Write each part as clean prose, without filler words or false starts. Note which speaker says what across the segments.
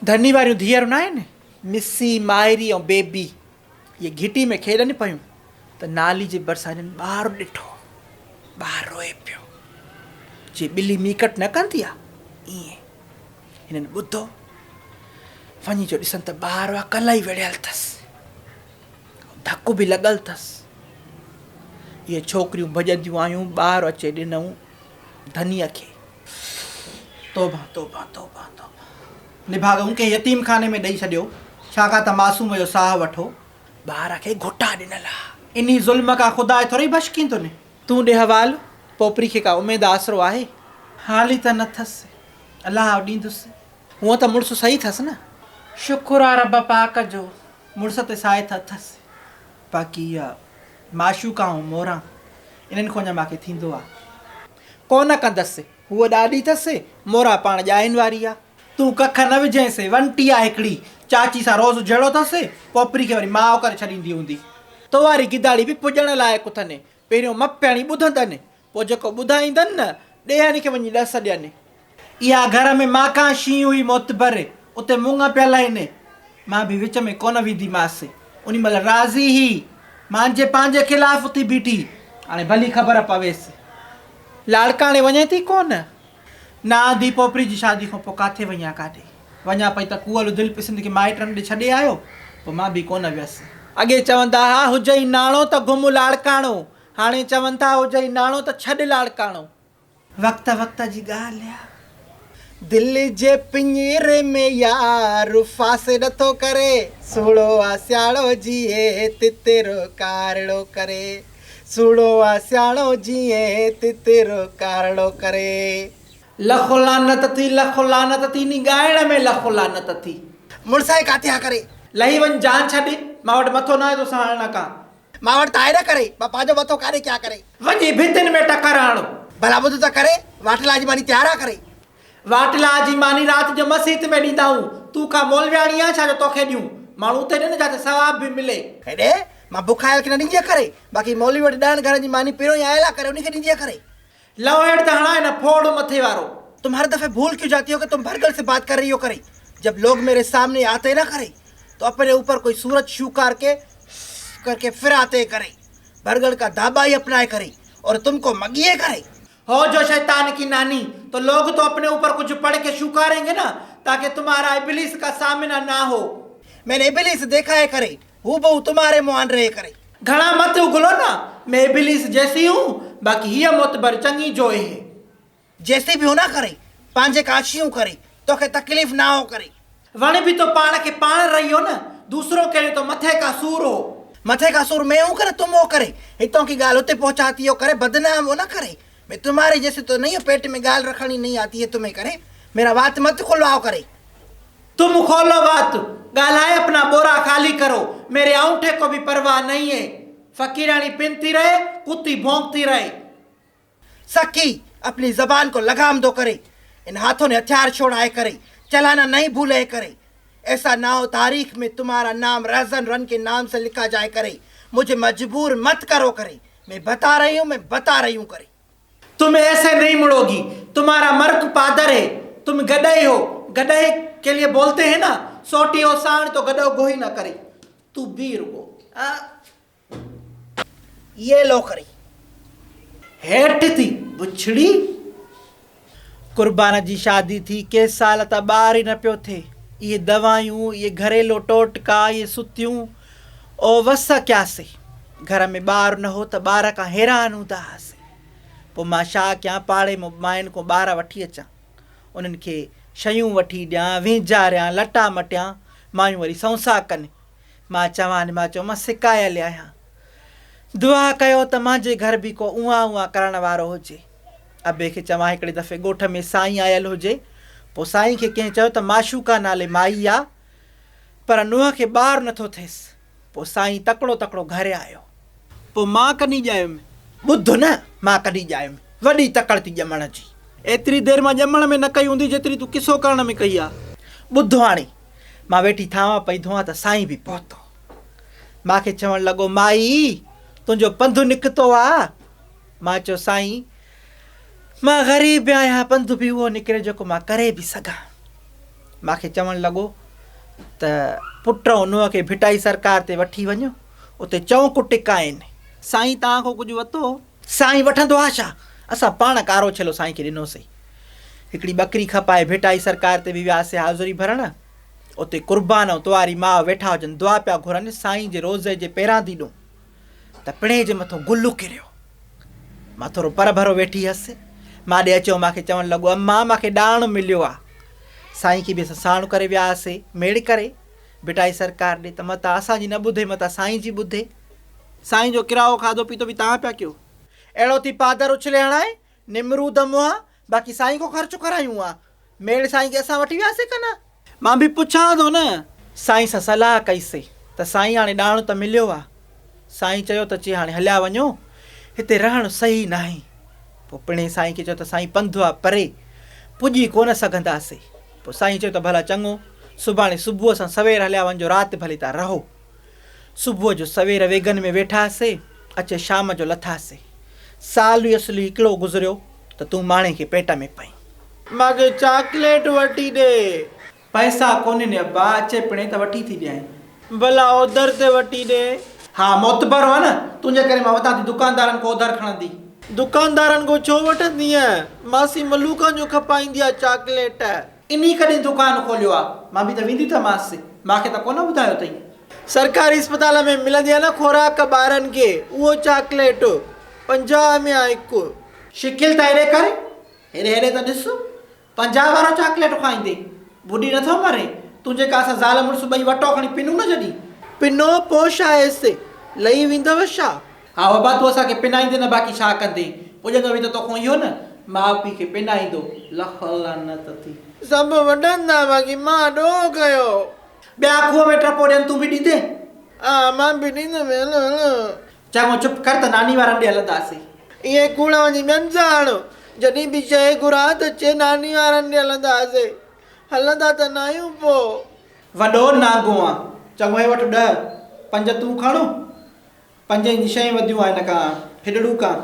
Speaker 1: धनी वारियूं धीअरूं न आहिनि मिसी मायरी ऐं बेबी, ये घिटी में खेॾनि पियूं त नाली जे भरिसां हिननि ॿारु ॾिठो। ॿारु रोए पियो, जे ॿिली मीकट न कंदी आहे ईअं। हिननि ॿुधो, वञी जो ॾिसनि त ॿारु आहे कल्ह ई विढ़ियल अथसि, धकु बि लॻल अथसि। इहे छोकिरियूं भॼंदियूं आयूं, ॿारु अचे ॾिनऊं धनीअ खे। तौबा तौबा तौबा तौबा, निभागऊं कंहिं यतीम खाने में ॾेई छॾियो, छाकाणि त मासूम जो साह वठो। ॿार खे घुटा ॾिनल आहे, इन ज़ुल्म खां ख़ुदा थोरी बशकींदो न। तूं ॾे हवाल, पोपरी खे का उमेद आसरो आहे? हाली त न अथसि, अलाह ॾींदुसि। हूअं त मुड़ुसु सही अथसि न, शुकुर आहे रब पाक जो, मुड़ुस ते साइथ अथसि। बाक़ी इहा माशूका ऐं मोरा, इन्हनि खों अञा मूंखे थींदो आहे। कोन कंदसि, हूअ ॾाढी अथसि, मोरा पाण ॼाइनि वारी आहे। तूं कख न विझेसि, वंटी आहे हिकिड़ी, चाची सां रोज़ु जहिड़ो अथसि, पोपरी खे वरी माउ करे छॾींदी हूंदी। तो वारी गिदाड़ी बि पुॼण लाइक़ु अथनि, पहिरियों मपियाणी ॿुधंदनि, पोइ जेको ॿुधाईंदनि न ॾेयानी खे वञी ॾस ॾियनि। इहा घर में माखा शीं हुई मोतबर, उते मुङ पियल आहिनि, मां बि विच में कोन विधीमांसि। उन महिल राज़ी ही, मुंहिंजे पंहिंजे ख़िलाफ़ थी बीठी, हाणे भली ख़बर पवेसि। लाड़काणे वञे थी कोन, न आंधी पोपरी जी शादी खां पोइ किथे वञा काॾे। वञा पई त कूअल दिलि पिसंद खे माइटनि ॾे छॾे आयो, पोइ मां बि कोन वियसि। अॻे चवंदा हुआ हुजई नाणो त घुम लाड़काणो, हाणे चवनि था हुजई नाणो त छॾ लाड़काणो। वक़्त वक़्त जी ॻाल्हि आहे। दिलि जे पिंजरे में यार फासे नथो करे, सुहिणो आहे सियाणो जीअं तितिरो कारणो करे, सुहिणो आहे सियाणो जीअं तितिरो कारणो करे। लखो लानत थी, लखो लानत थी, नी ॻाइण में लखो लानत थी। मुड़ुसाए काथे आहे करे, लही वञ जान छॾ, मां वटि मथो न आहे तो हणण का। मां वटि त आहे न करे, मां पंहिंजो मथो काॾे क्या करे। वञी भितियुनि में टकर हणो। भला ॿुध त करे, वाटला जी मानी तयार आहे करे। वाटला जी मानी राति जो मस्जिद में ॾींदाऊं, तूं का मौलवियाणी आहे छा जो तोखे ॾियूं? माण्हू उते ॾिन जाते सवाब बि मिले। हेॾे मां बुखायल खे न ॾींदी करे, बाक़ी मौलवी वटि 10 घर जी मानी पहिरियों ई आयल आहे करे उनखे ॾींदी करे। लव हेड त हणाए न फोड़ मथे वारो। तुम हर दफे भूल क्यों जाती हो कि तुम भरगल से बात कर रही हो करे। जब लोग मेरे सामने आते ना करे तो अपने ऊपर कोई सूरज शूकार के करके फिर आते करे, भरगल का दाबा ही अपनाए करे और तुमको मगिए करे। हो जो शैतान की नानी, तो लोग तो अपने ऊपर कुछ पढ़ के शुकारेंगे ना, ताकि तुम्हारा इब्लिस का सामना ना हो। मैंने इब्लिस देखा है करे, हूबहू तुम्हारे मुआन रहे करे। घना मत उगलो ना, मैं इब्लिस जैसी हूँ, बाकी ये मोतबर चंगी जो है। जैसी भी हो ना करे, पांजे काशियों करे, तो के तकलीफ ना हो करे। वण भी तो पाण के पाण रही हो ना, दूसरों के लिए तो मथे का सूर हो। मथे का सूर मैं हूँ करे, तुम हो करे, हितों की गाल उते पहुंचाती हो करे, बदनाम हो ना करे। मैं तुम्हारे जैसे तो नहीं हो, पेट में गाल रखनी नहीं आती है तुम्हें करे। मेरा बात मत खुलवाओ करे। तुम खोलो बात, गालाए अपना बोरा खाली करो, मेरे औंठे को भी परवाह नहीं है। फकीरानी पिनती रहे, कुत्ती भौंकती रहे। सकी अपनी जबान को लगाम दो करे, इन हाथों ने हथियार छोड़ाए करे, चलाना नहीं भूले करे। ऐसा ना हो तारीख में तुम्हारा नाम रज़न रन के नाम से लिखा जाए करे। मुझे मजबूर मत करो करे, मैं बता रही हूँ करे। तुम ऐसे नहीं मुड़ोगी, तुम्हारा मर्क पादर है, तुम गधे हो। गधे के लिए बोलते हैं ना, सोटी हो सांड तो गधो गोही ना करे। तू बीर हो ये लो करी हेठ थी बुछड़ी। कुर्बान जी शादी थी के साल त ॿार ही न पियो थे। ये दवायूं, ये घरेलू टोटका, ये सुतियूं, ओ वस क्या से। घर में ॿार न हो त ॿार खां हैरान हूंदा हुआसीं। पोइ मां छा कयां, पाड़े में मायुनि खां ॿार वठी अचां, उन्हनि खे शयूं वठी ॾियां, विझारियां, लटा मटियां, मायूं वरी सौंसा कनि। मां चयो मां सिकायल आहियां, दुआ कयो त मुंहिंजे घर बि को उहा करण वारो हुजे। अबे खे चवां हिकिड़े दफ़े ॻोठ में साईं आयल हुजे, पोइ साईं खे कंहिं चयो त माशूका नाले माई आहे, पर नुंहं खे ॿारु नथो थिएसि। पोइ साईं तकिड़ो तकिड़ो घरु आयो। पोइ मां कॾहिं ॼायुमि, ॿुध न, मां कॾहिं ॼायुमि, वॾी तकड़ थी ॼमण जी। एतिरी देरि मां ॼमण में न कई हूंदी जेतिरी तूं किसो करण में कई आहे। ॿुध हाणे, मां वेठी थांवा पई धोआं त साईं बि पहुतो। मूंखे चवणु लॻो, माई तुंहिंजो पंधु निकितो आहे। मां चयो, साईं मां ग़रीब आहियां, पंधु बि उहो निकिरे जेको मां करे बि सघां। मूंखे चवणु लॻो त पुट उन खे भिटाई सरकार ते वठी वञो, उते चौंक टिका आहिनि। साईं तव्हां खां कुझु वरितो? साईं वठंदो आहे छा, असां पाण कारो छलो साईं खे ॾिनोसीं। हिकिड़ी ॿकरी खपाए भिटाई सरकार ते बि वियासीं हाज़ुरी भरण। उते कुर्बान ऐं तुआरी माउ वेठा हुजनि, दुआ पिया घुरनि साईं जे रोज़े जे पहिरां दी ॾूं त पिणे जे मथां गुलु किरियो। मां थोरो पर भरो वेठी हुअसि। मां ॾे अचो, मूंखे चवणु लॻो अम्मा मूंखे ॾाण मिलियो आहे। साईं खे बि असां साणु करे वियासीं मेड़ करे भिटाई सरकार ॾे, त मतां असांजी न ॿुधे मतां साईं जी ॿुधे। साईं जो किरायो खाधो पीतो बि तव्हां पिया कयो। अहिड़ो थी पादर उछले हणाए निमरूद मुआ, बाक़ी साईं खां ख़र्चु करायूं आहे। मेड़ साईं खे असां वठी वियासीं कन। मां बि पुछां थो न। साईं सां सलाह कईसीं त साईं हाणे ॾाण त मिलियो आहे। साईं चयो त चई हाणे हलिया वञो, हिते रहणु सही न आहे। पोइ पिणे साईं खे चयो त साईं पंधु आहे परे, पुॼी कोन सघंदासीं। पोइ साईं चयो त भला चङो, सुभाणे सुबुह सां सवेर हलिया वञो, राति भली तव्हां रहो। सुबुह जो सवेर वेगन में वेठासीं, अचे शाम जो लथासीं। सालु असली हिकिड़ो गुज़रियो त तूं माणे खे पेट में पई। मूंखे चॉकलेट वठी ॾे। पैसा कोन्हनि अब्बा, अचे पिणे त वठी थी ॾियां। भला ओधर ते वठी ॾे। हा मोतबर आहे न, तुंहिंजे करे मां वठां थी, दुकानदारनि खां ओधर खणंदी। दुकानदारनि खां छो वठंदी? मासी मलूका जो खपाईंदी आहे चॉकलेट। इन कॾहिं दुकानु खोलियो आहे? मां बि त वेंदी त मांसि, मूंखे त कोन ॿुधायो अथई। सरकारी अस्पताल में मिलंदी आहे न खुराक ॿारनि खे, उहो चॉकलेट 50 में आहे हिकु। शिकिल त हेॾे करे, हेॾे हेॾे त ॾिस, 50 वारो चॉकलेट खाईंदे बुढी नथो मरे। तूं जेका असां ज़ाल मुड़ुसु ॿई वटो खणी पिनूं न जॾहिं पिनो पोइ आयसि लही वेंदव छा? हा बाबा तूं असांखे पिनाईंदे न, बाक़ी छा कंदे? पुॼंदो बि त तोखां इहो न, माउ पीउ खे पिनाईंदो। लख लानत थी। सभु वॾंदा बाक़ी मां ॾोह कयो। ॿिया खूह में टपो ॾियनि, तूं बि ॾींदे? हा मां बि ॾींदुमि। हलो हलो चङो चुप कर त नानी वारनि ॾे हलंदासीं। इहे कूड़ वञी ॿियनि सां हणो, जॾहिं बि शइ घुरा त चे नानी वारनि ॾे हलंदासीं। हलंदा त न आहियूं पोइ। वॾो नागो आहे, चङो हे वठि 10, 5 तूं खणो, 5 जी शयूं वधियूं आहिनि खां हिॾड़ू खां।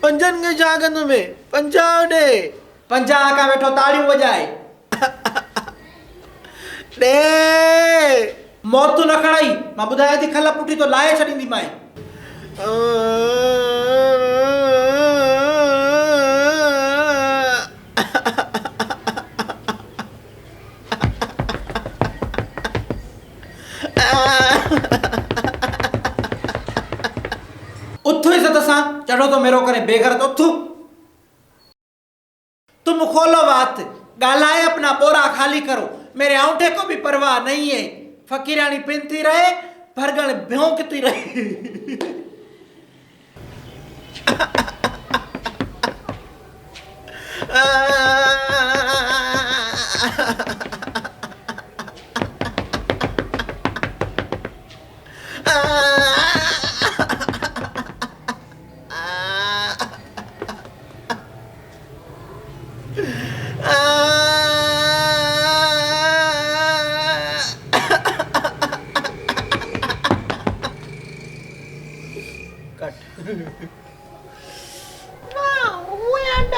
Speaker 1: 5 खे छा कंदुमि? 50 ॾे। 50 खां वेठो ताड़ियूं वॼाए ॾे। मौत न खणाई, मां ॿुधायां थी, खल पुठी तो लाहे छॾींदी माए। उथो इज़त सां, चढ़ो तो मेरो करे बेघर तो उथो। तुम खोलो बात, गालाए अपना बोरा खाली करो, मेरे आउंठे को भी परवाह नहीं है। फकीरानी पिनती रहे, भरगण भौंकती रहे।